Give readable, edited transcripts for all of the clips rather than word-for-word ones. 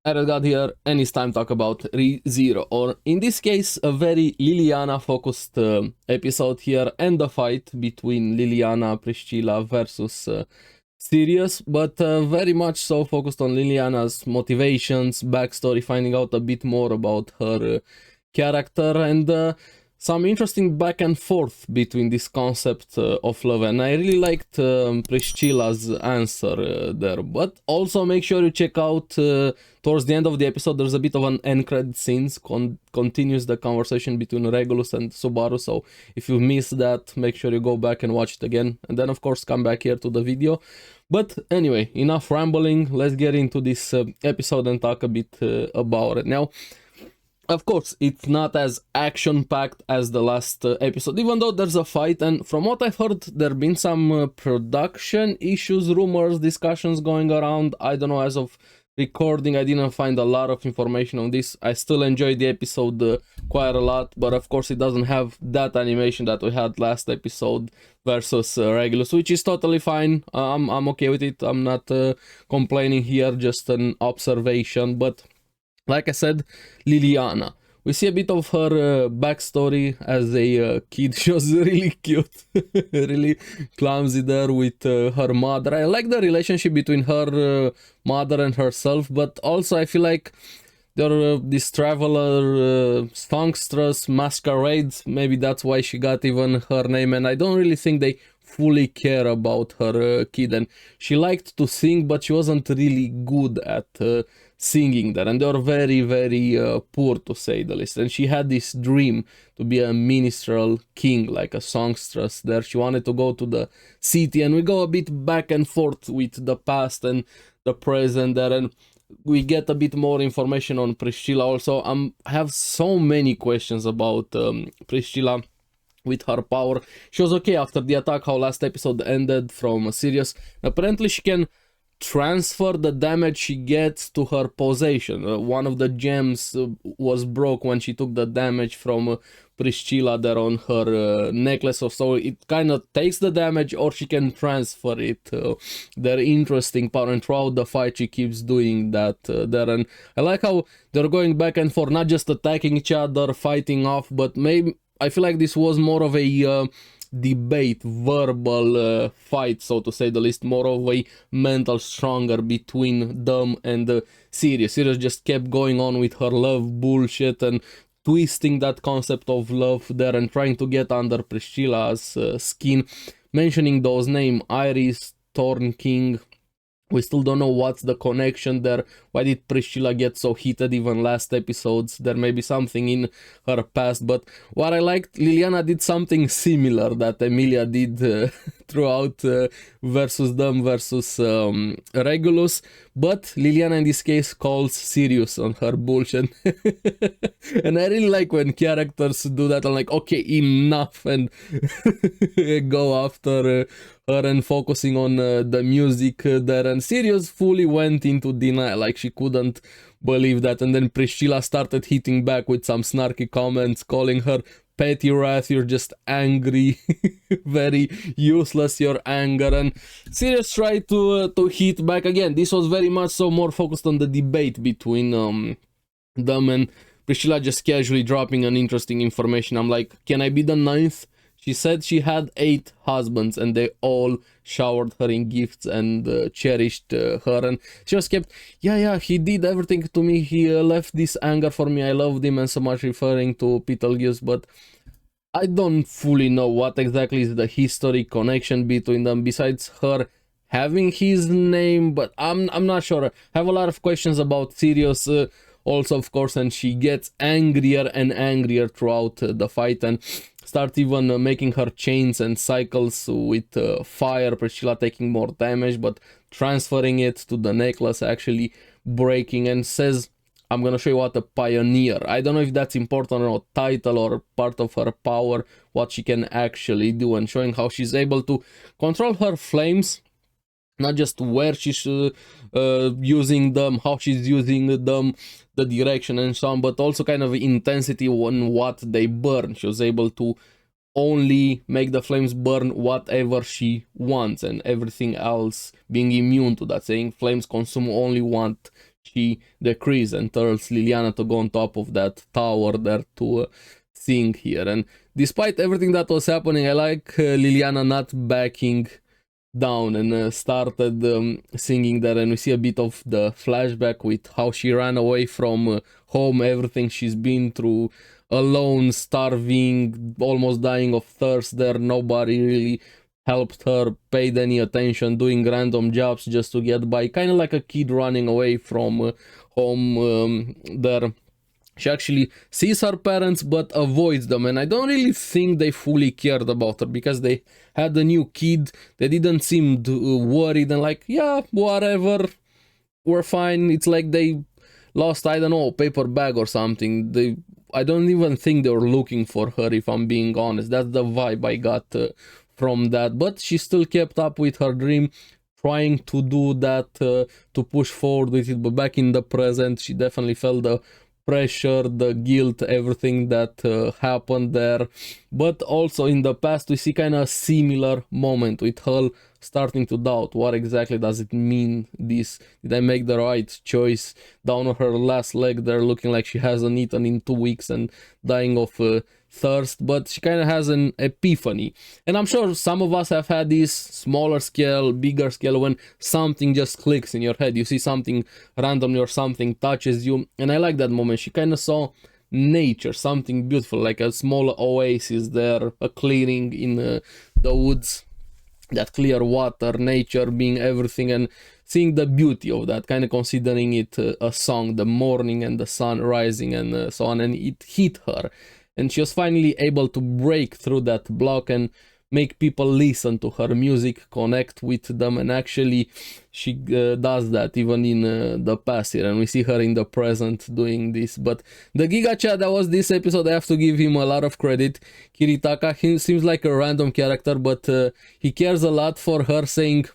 Got here, and it's time to talk about ReZero, or in this case, a very Liliana focused episode here, and the fight between Liliana Priscilla versus Sirius, but very much so focused on Liliana's motivations, backstory, finding out a bit more about her character, and some interesting back and forth between this concept of love. And I really liked Priscilla's answer there. But also make sure you check out towards the end of the episode, there's a bit of an end credit scenes, continues the conversation between Regulus and Subaru. So if you missed that, make sure you go back and watch it again. And then of course come back here to the video. But anyway, enough rambling. Let's get into this episode and talk a bit about it. Now, of course, it's not as action-packed as the last episode, even though there's a fight, and from what I've heard, there have been some production issues, rumors, discussions going around. I don't know, as of recording, I didn't find a lot of information on this. I still enjoyed the episode quite a lot, but of course it doesn't have that animation that we had last episode versus Regulus, which is totally fine. I'm okay with it. I'm not complaining here, just an observation, but like I said, Liliana. We see a bit of her backstory as a kid. She was really cute, really clumsy there with her mother. I like the relationship between her mother and herself, but also I feel like they're this traveler songstress masquerades. Maybe that's why she got even her name, and I don't really think they fully care about her kid. And she liked to sing, but she wasn't really good at singing there, and they were very, very poor, to say the least. And she had this dream to be a minstrel king, like a songstress there. She wanted to go to the city, and we go a bit back and forth with the past and the present there, and we get a bit more information on Priscilla also. I have so many questions about Priscilla with her power. She was okay after the attack, how last episode ended from Sirius. Apparently she can transfer the damage she gets to her possession. One of the gems was broke when she took the damage from Priscilla there on her necklace, so it kind of takes the damage, or she can transfer it. They're interesting power, and throughout the fight she keeps doing that there. And I like how they're going back and forth, not just attacking each other, fighting off, but maybe I feel like this was more of a debate, verbal fight, so to say the least, more of a mental stronger between them and Sirius. Sirius just kept going on with her love bullshit and twisting that concept of love there and trying to get under Priscilla's skin, mentioning those names, Iris, Thorn King. We still don't know what's the connection there. Why did Priscilla get so heated even last episodes? There may be something in her past, but what I liked, Liliana did something similar that Emilia did throughout versus them versus Regulus, but Liliana in this case calls Sirius on her bullshit. And I really like when characters do that. I'm like, okay, enough, and go after her and focusing on the music there. And Sirius fully went into denial, like she couldn't believe that. And then Priscilla started hitting back with some snarky comments, calling her petty wrath, you're just angry, very useless your anger. And Sirius tried to hit back again. This was very much so more focused on the debate between them, and Priscilla just casually dropping an interesting information. I'm like, can I be the ninth? She said she had 8 husbands and they all showered her in gifts and cherished her. And she just kept, yeah, he did everything to me. He left this anger for me. I loved him, and so much referring to Betelgeuse. But I don't fully know what exactly is the history connection between them besides her having his name. But I'm not sure. I have a lot of questions about Sirius also, of course, and she gets angrier and angrier throughout the fight and start even making her chains and cycles with fire. Priscilla taking more damage, but transferring it to the necklace, actually breaking, and says, I'm gonna show you what a pioneer. I don't know if that's important or title or part of her power, what she can actually do, and showing how she's able to control her flames, not just where she's using them, how she's using them, the direction and so on, but also kind of intensity on what they burn. She was able to only make the flames burn whatever she wants, and everything else being immune to that, saying flames consume only what she decrees and tells Liliana to go on top of that tower there to sing here. And despite everything that was happening, I like Liliana not backing down and started singing there, and we see a bit of the flashback with how she ran away from home, everything she's been through, alone, starving, almost dying of thirst there. Nobody really helped her, paid any attention, doing random jobs just to get by, kind of like a kid running away from home there. She actually sees her parents but avoids them, and I don't really think they fully cared about her because they had a new kid. They didn't seem worried and like, yeah, whatever, we're fine. It's like they lost, I don't know, a paper bag or something. I don't even think they were looking for her, if I'm being honest. That's the vibe I got from that. But she still kept up with her dream, trying to do that, to push forward with it. But back in the present, she definitely felt the pressure, the guilt, everything that happened there. But also in the past we see kind of a similar moment with her starting to doubt what exactly does it mean, this, did I make the right choice, down on her last leg there, looking like she hasn't eaten in 2 weeks and dying of thirst. But she kind of has an epiphany, and I'm sure some of us have had this smaller scale, bigger scale, when something just clicks in your head. You see something randomly or something touches you, and I like that moment. She kind of saw nature, something beautiful, like a small oasis there, a clearing in the woods, that clear water, nature being everything, and seeing the beauty of that, kind of considering it a song, the morning and the sun rising and so on, and it hit her. And she was finally able to break through that block and make people listen to her music, connect with them, and actually she does that even in the past here, and we see her in the present doing this. But the Giga Chat that was this episode, I have to give him a lot of credit. Kiritaka, he seems like a random character, but he cares a lot for her, saying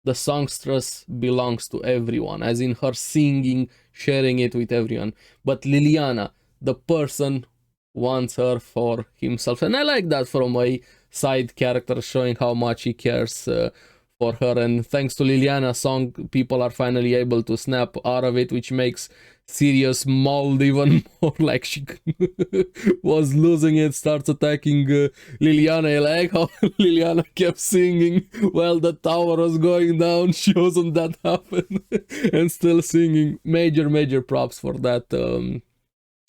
the songstress belongs to everyone, as in her singing, sharing it with everyone. But Liliana, the person, wants her for himself, and I like that from a side character, showing how much he cares for her. And thanks to Liliana's song, people are finally able to snap out of it, which makes Sirius mauled even more, like she was losing it, starts attacking Liliana. I like how Liliana kept singing while the tower was going down. She wasn't that happen and still singing. Major props for that,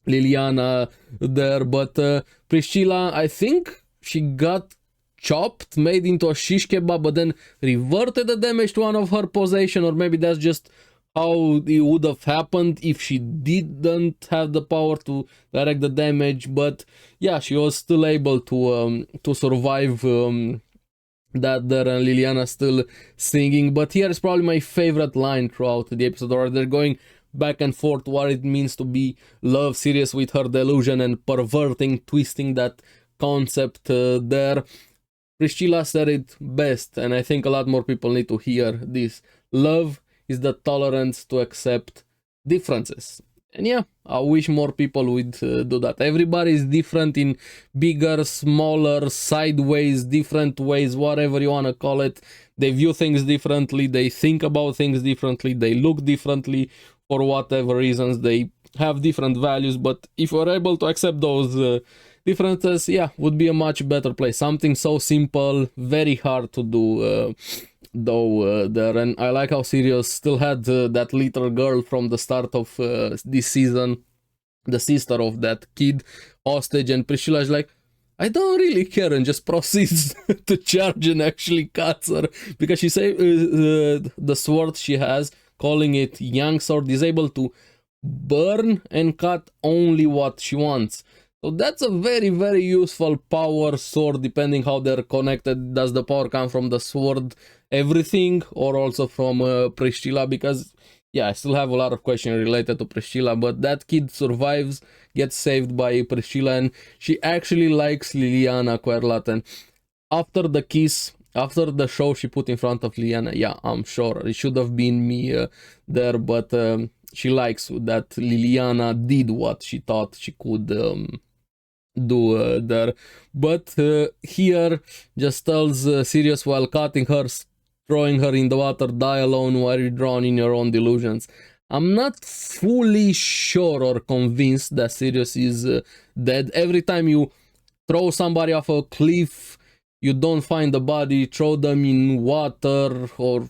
Liliana there. But Priscilla, I think she got chopped, made into a shish kebab, but then reverted the damage to one of her possession, or maybe that's just how it would have happened if she didn't have the power to direct the damage. But yeah, she was still able to survive that there, and Liliana still singing. But here is probably my favorite line throughout the episode, where they're going back and forth what it means to be love serious with her delusion and perverting, twisting that concept there. Priscilla said it best, and I think a lot more people need to hear this. Love is the tolerance to accept differences. And yeah, I wish more people would do that. Everybody is different in bigger, smaller, sideways, different ways, whatever you want to call it. They view things differently, they think about things differently, they look differently for whatever reasons, they have different values. But if we're able to accept those differences, yeah, would be a much better place. Something so simple, very hard to do though there. And I like how Sirius still had that little girl from the start of this season, the sister of that kid, hostage, and Priscilla is like, I don't really care, and just proceeds to charge and actually cuts her, because she say the sword she has, calling it young sword, is able to burn and cut only what she wants. So that's a very useful power sword, depending how they're connected. Does the power come from the sword, everything, or also from Priscilla? Because yeah, I still have a lot of questions related to Priscilla, but that kid survives, gets saved by Priscilla, and she actually likes Liliana quite a lot. And after the kiss, after the show she put in front of Liliana, yeah, I'm sure it should have been me there, but she likes that Liliana did what she thought she could do there. But here just tells Sirius while cutting her, throwing her in the water, die alone while you drown in your own delusions. I'm not fully sure or convinced that Sirius is dead. Every time you throw somebody off a cliff, you don't find the body, throw them in water, or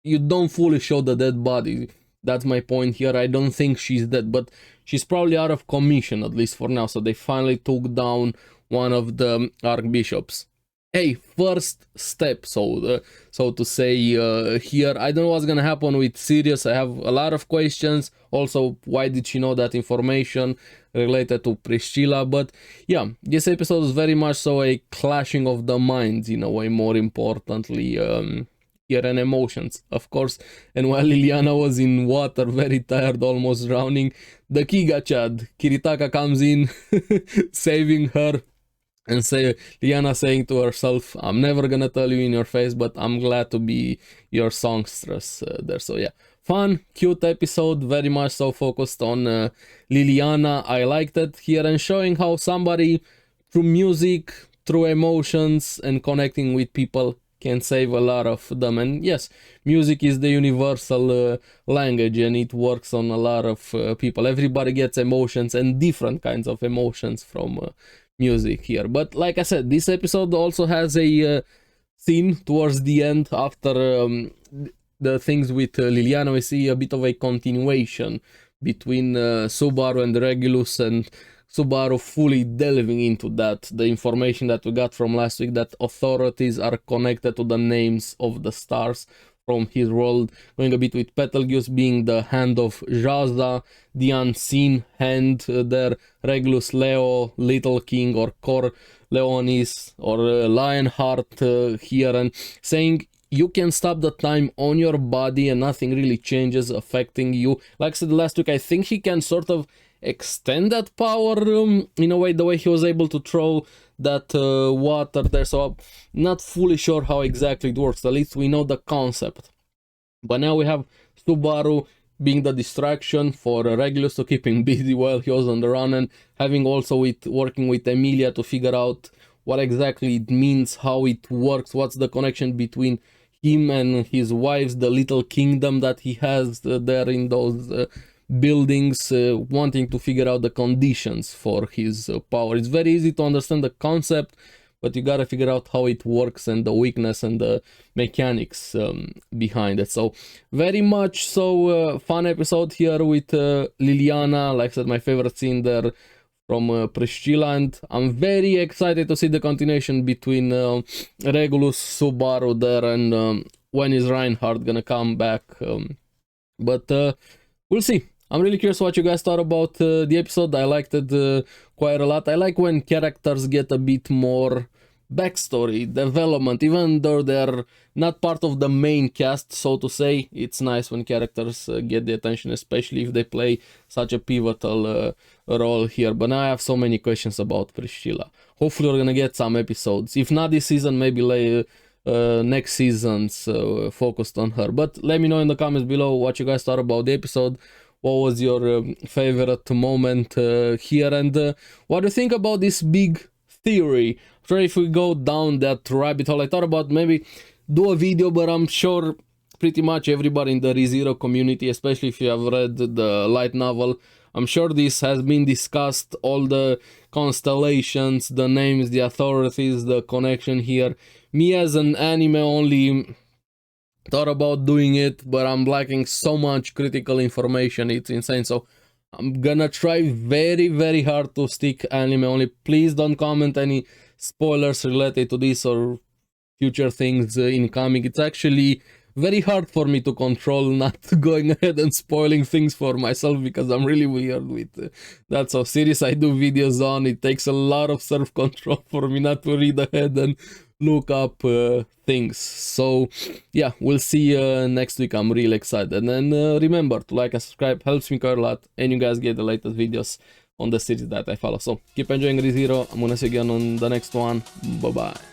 you don't fully show the dead body. That's my point here. I don't think she's dead, but she's probably out of commission, at least for now. So they finally took down one of the archbishops. Hey, first step, so to say, here. I don't know what's gonna happen with Sirius. I have a lot of questions. Also, why did she know that information related to Priscilla? But yeah, this episode is very much so a clashing of the minds, in a way, more importantly, here, and emotions, of course. And while Liliana was in water, very tired, almost drowning, the Kiga Chad, Kiritaka, comes in, saving her. And Liliana saying to herself, I'm never gonna tell you in your face, but I'm glad to be your songstress there. So yeah, fun, cute episode, very much so focused on Liliana. I liked it here, and showing how somebody, through music, through emotions, and connecting with people, can save a lot of them. And yes, music is the universal language, and it works on a lot of people. Everybody gets emotions, and different kinds of emotions from music here. But like I said, this episode also has a scene towards the end. After the things with Liliana, we see a bit of a continuation between Subaru and Regulus, and Subaru fully delving into that, the information that we got from last week, that authorities are connected to the names of the stars from his world, going a bit with Betelgeuse being the hand of Jaza, the unseen hand there, Regulus Leo, Little King, or Cor Leonis, or Lionheart here, and saying you can stop the time on your body and nothing really changes affecting you. Like I said last week, I think he can sort of extend that power in a way, the way he was able to throw that water there. So I'm not fully sure how exactly it works. At least we know the concept. But now we have Subaru being the distraction for Regulus to keep him busy while he was on the run, and having also working with Emilia to figure out what exactly it means, how it works, what's the connection between him and his wives, the little kingdom that he has there in those buildings, wanting to figure out the conditions for his power. It's very easy to understand the concept, but you gotta figure out how it works and the weakness and the mechanics behind it. So very much so fun episode here with Liliana. Like I said, my favorite scene there from Priscilla, and I'm very excited to see the continuation between Regulus, Subaru there, and when is Reinhardt gonna come back. But we'll see. I'm really curious what you guys thought about the episode. I liked it quite a lot. I like when characters get a bit more backstory, development, even though they're not part of the main cast, so to say. It's nice when characters get the attention, especially if they play such a pivotal role here. But now I have so many questions about Priscilla. Hopefully we're gonna get some episodes. If not this season, maybe later. Next season's focused on her. But let me know in the comments below what you guys thought about the episode. What was your favorite moment here, and what do you think about this big theory? I'm sure if we go down that rabbit hole, I thought about maybe do a video, but I'm sure pretty much everybody in the rezero community, especially if you have read the light novel, I'm sure this has been discussed, all the constellations, the names, the authorities, the connection here. Me as an anime only thought about doing it, but I'm lacking so much critical information, it's insane. So I'm gonna try very hard to stick anime only. Please don't comment any spoilers related to this or future things incoming. It's actually very hard for me to control not going ahead and spoiling things for myself, because I'm really weird with that. So series I do videos on, it takes a lot of self-control for me not to read ahead and look up things. So yeah, we'll see next week. I'm really excited. And then remember to like and subscribe, helps me quite a lot, and you guys get the latest videos on the series that I follow. So keep enjoying rezero. I'm gonna see you again on the next one. Bye bye.